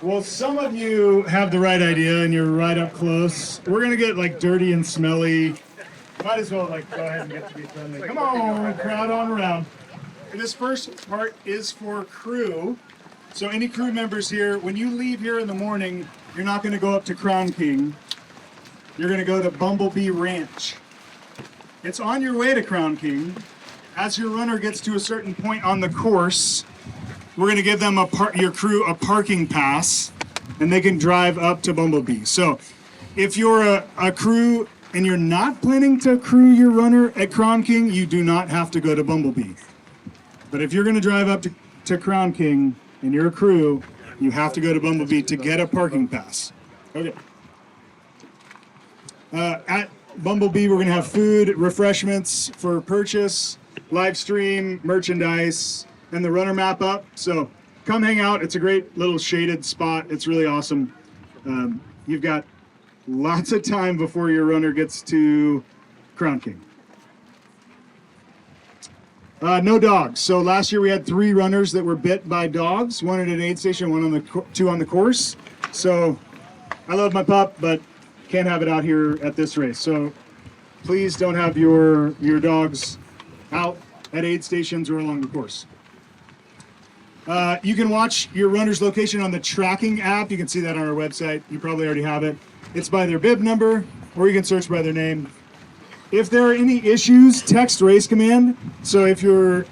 Well, some of you have the right idea and you're right up close. We're gonna get like dirty and smelly. Might as well like go ahead and get to be friendly. Come on, crowd on around. This first part is for crew. So any crew members here, when you leave here in the morning, you're not gonna go up to Crown King. You're gonna go to Bumblebee Ranch. It's on your way to Crown King. As your runner gets to a certain point on the course, we're going to give them your crew a parking pass, and they can drive up to Bumblebee. So if you're a crew and you're not planning to crew your runner at Crown King, you do not have to go to Bumblebee. But if you're going to drive up to Crown King and you're a crew, you have to go to Bumblebee to get a parking pass. Okay. At Bumblebee, we're going to have food, refreshments for purchase, live stream, merchandise, and the runner map up. So come hang out. It's a great little shaded spot. It's really awesome. You've got lots of time before your runner gets to Crown King. No dogs. So last year we had 3 runners that were bit by dogs, one at an aid station, two on the course. So I love my pup, but can't have it out here at this race. So please don't have your dogs out at aid stations or along the course. You can watch your runner's location on the tracking app. You can see that on our website. You probably already have it. It's by their bib number, or you can search by their name. If there are any issues, text Race Command. So if your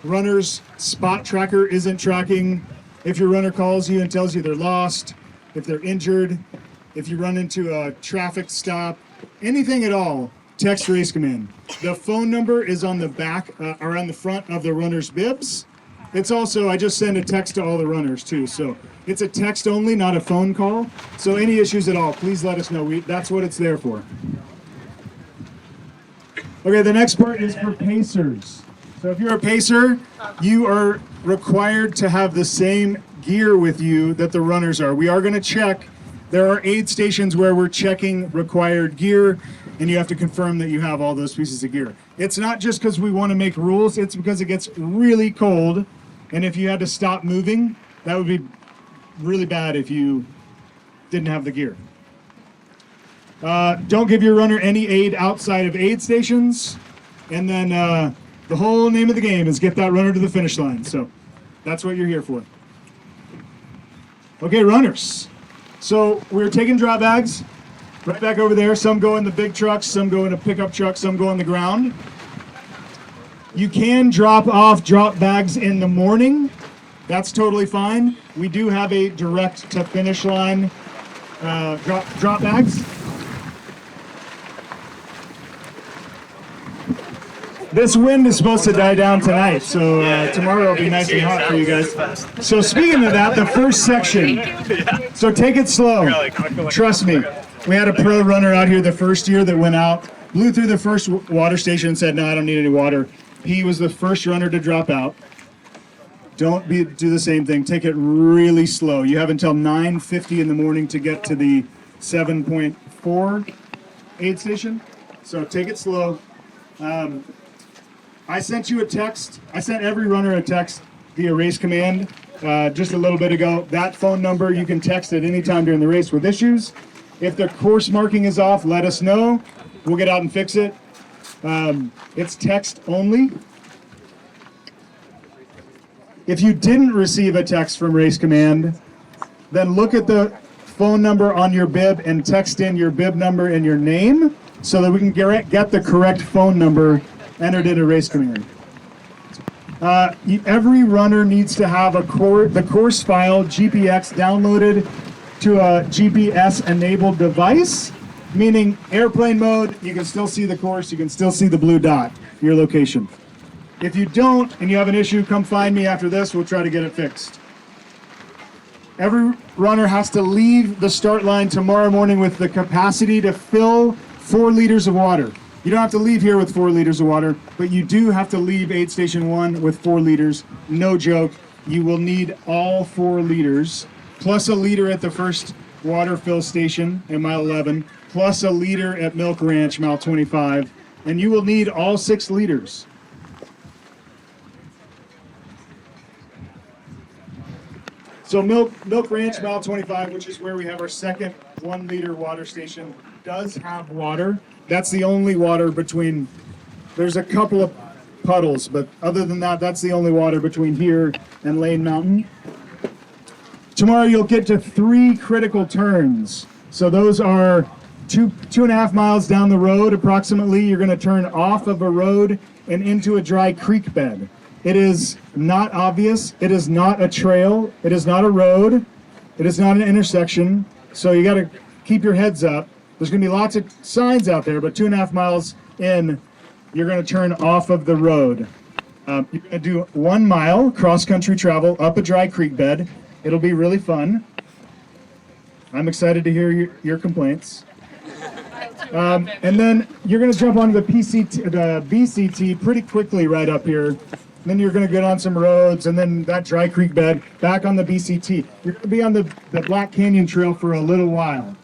runner's spot tracker isn't tracking, if your runner calls you and tells you they're lost, if they're injured, if you run into a traffic stop, anything at all, text Race Command. The phone number is on the back, or on the front of the runner's bibs. It's also, I just send a text to all the runners too. So it's a text only, not a phone call. So any issues at all, please let us know. That's what it's there for. Okay, the next part is for pacers. So if you're a pacer, you are required to have the same gear with you that the runners are. We are going to check. There are aid stations where we're checking required gear, and you have to confirm that you have all those pieces of gear. It's not just because we want to make rules, it's because it gets really cold, and if you had to stop moving, that would be really bad if you didn't have the gear. Don't give your runner any aid outside of aid stations, and then the whole name of the game is get that runner to the finish line, so that's what you're here for. Okay, runners. So we're taking drop bags right back over there. Some go in the big trucks, some go in a pickup truck, some go on the ground. You can drop bags in the morning. That's totally fine. We do have a direct to finish line drop bags. This wind is supposed to die down tonight, so tomorrow will be nice and hot for you guys. So speaking of that, the first section. So take it slow. Trust me. We had a pro runner out here the first year that went out, blew through the first water station and said, no, I don't need any water. He was the first runner to drop out. Don't do the same thing. Take it really slow. You have until 9:50 in the morning to get to the 7.4 aid station. So take it slow. I sent you a text. I sent every runner a text via Race Command just a little bit ago. That phone number, you can text at any time during the race with issues. If the course marking is off, let us know. We'll get out and fix it. It's text only. If you didn't receive a text from Race Command, then look at the phone number on your bib and text in your bib number and your name so that we can get the correct phone number entered into Race Command. Every runner needs to have the course file GPX downloaded to a GPS-enabled device, meaning airplane mode, you can still see the course, you can still see the blue dot, your location. If you don't and you have an issue, come find me after this, we'll try to get it fixed. Every runner has to leave the start line tomorrow morning with the capacity to fill 4 liters of water. You don't have to leave here with 4 liters of water, but you do have to leave aid station 1 with 4 liters. No joke, you will need all 4 liters, plus a liter at the first water fill station at mile 11, plus a liter at Milk Ranch, mile 25, and you will need all 6 liters. So Milk Ranch, mile 25, which is where we have our second 1 liter water station, does have water. That's the only water between, there's a couple of puddles, but other than that, that's the only water between here and Lane Mountain. Tomorrow you'll get to 3 critical turns. So those are 2.5 miles down the road approximately. You're going to turn off of a road and into a dry creek bed. It is not obvious. It is not a trail. It is not a road. It is not an intersection. So you got to keep your heads up. There's going to be lots of signs out there, but 2.5 miles in, you're going to turn off of the road. You're going to do 1 mile cross-country travel up a dry creek bed. It'll be really fun. I'm excited to hear your complaints. And then you're going to jump onto the BCT pretty quickly right up here. Then you're going to get on some roads, and then that dry creek bed, back on the BCT. You're going to be on the Black Canyon Trail for a little while.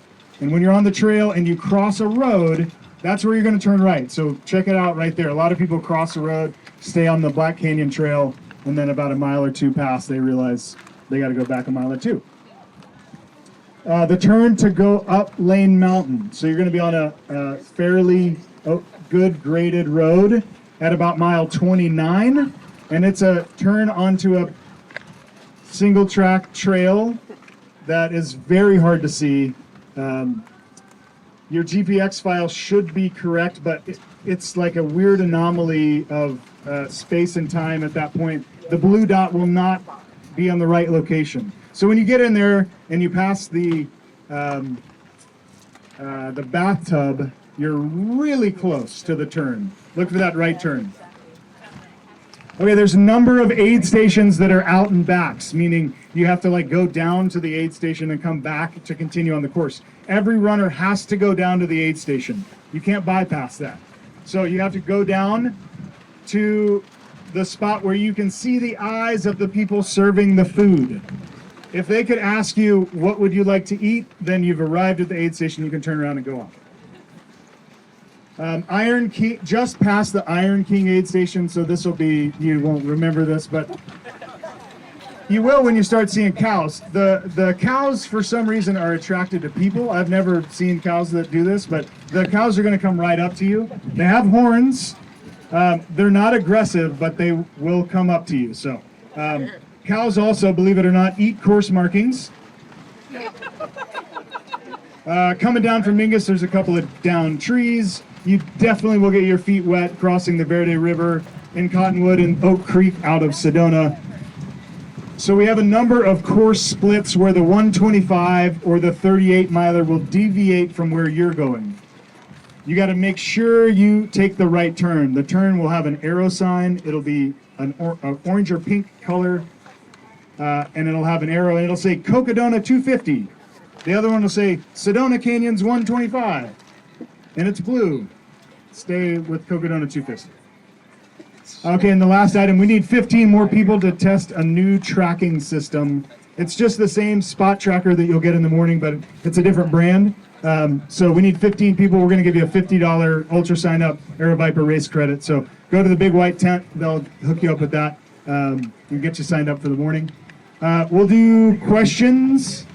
And when you're on the trail and you cross a road, that's where you're going to turn right. So check it out right there. A lot of people cross the road, stay on the Black Canyon Trail, and then about a mile or two past, they realize they got to go back a mile or two. The turn to go up Lane Mountain. So you're going to be on a fairly good graded road at about mile 29. And it's a turn onto a single track trail that is very hard to see. Your GPX file should be correct, but it's like a weird anomaly of space and time at that point. The blue dot will not be on the right location. So when you get in there and you pass the bathtub, you're really close to the turn. Look for that right turn. Okay, there's a number of aid stations that are out and backs, meaning you have to like go down to the aid station and come back to continue on the course. Every runner has to go down to the aid station. You can't bypass that. So you have to go down to the spot where you can see the eyes of the people serving the food. If they could ask you, what would you like to eat? Then you've arrived at the aid station, you can turn around and go on. Iron King, just past the Iron King aid station, so this will be, you won't remember this, but you will when you start seeing cows. The cows, for some reason, are attracted to people. I've never seen cows that do this, but the cows are going to come right up to you. They have horns. They're not aggressive, but they will come up to you. So cows also, believe it or not, eat course markings. Coming down from Mingus, there's a couple of downed trees. You definitely will get your feet wet crossing the Verde River in Cottonwood and Oak Creek out of Sedona. So we have a number of course splits where the 125 or the 38 miler will deviate from where you're going. You got to make sure you take the right turn. The turn will have an arrow sign. It'll be an orange or pink color, and it'll have an arrow, and it'll say Cocodona 250. The other one will say Sedona Canyons 125, and it's blue. Stay with Cocodona 250. Okay, and the last item, we need 15 more people to test a new tracking system. It's just the same spot tracker that you'll get in the morning, but it's a different brand. So we need 15 people. We're going to give you a $50 Ultra Sign Up AeroViper race credit. So go to the big white tent. They'll hook you up with that and get you signed up for the morning. We'll do questions.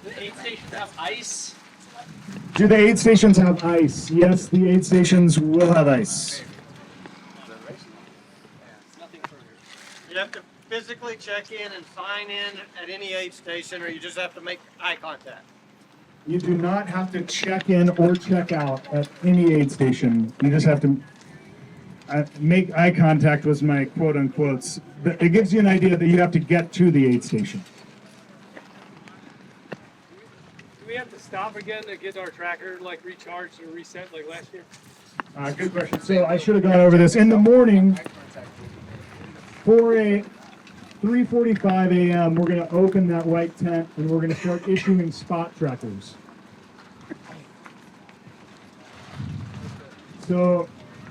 The aid stations have ice. Do the aid stations have ice? Yes, the aid stations will have ice. You have to physically check in and sign in at any aid station, or you just have to make eye contact. You do not have to check in or check out at any aid station. You just have to make eye contact was my quote unquotes. It gives you an idea that you have to get to the aid station. Do we have to stop again to get our tracker like recharged or reset like last year? Good question. So I should have gone over this. In the morning, for a 3:45 a.m., we're going to open that white tent and we're going to start issuing spot trackers. So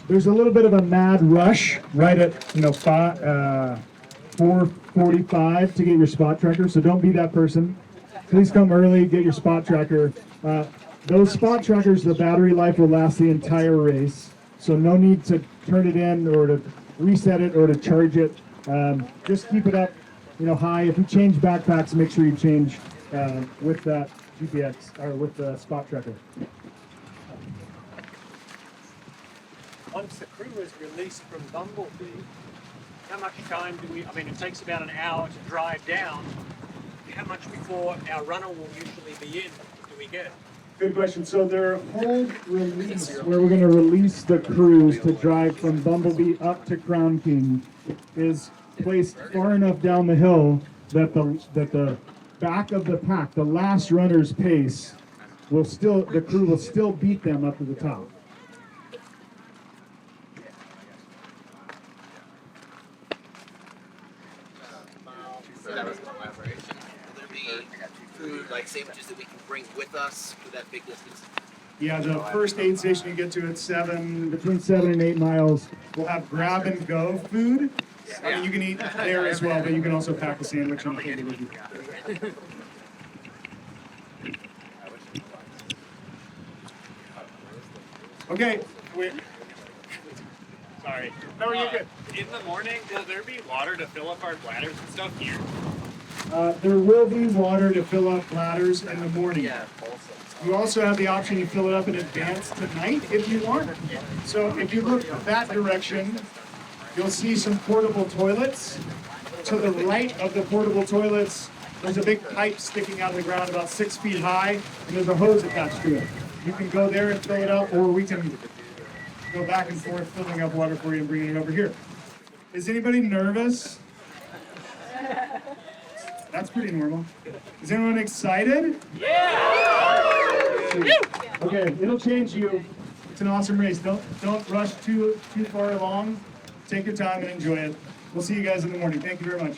there's a little bit of a mad rush right at 4:45 to get your spot tracker. So don't be that person. Please come early, get your spot tracker. Those spot trackers, the battery life will last the entire race. So no need to turn it in or to reset it or to charge it. Just keep it up, high. If you change backpacks, make sure you change with that GPS or with the spot tracker. Once the crew is released from Bumblebee, how much time do we, I mean, it takes about an hour to drive down. How much before our runner will usually be in do we get? Good question. So their hold release, where we're going to release the crews to drive from Bumblebee up to Crown King, is placed far enough down the hill that the back of the pack, the last runner's pace, the crew will still beat them up to the top. So that was a collaboration. Will there be food, like sandwiches that we can bring with us for that big distance? Yeah, the first aid station you get to at between 7 and 8 miles, will have grab and go food. I mean, you can eat there as well, but you can also pack a sandwich and take it with you. Okay, Sorry. no, you're good. In the morning, will there be water to fill up our bladders and stuff here? There will be water to fill up bladders in the morning. Yeah. You also have the option to fill it up in advance tonight if you want. So if you look that direction, you'll see some portable toilets. To the right of the portable toilets, there's a big pipe sticking out of the ground about 6 feet high, and there's a hose attached to it. You can go there and fill it up, or we can go back and forth filling up water for you and bringing it over here. Is anybody nervous? That's pretty normal. Is anyone excited? Yeah! Okay, it'll change you. It's an awesome race. Don't rush too far along. Take your time and enjoy it. We'll see you guys in the morning. Thank you very much.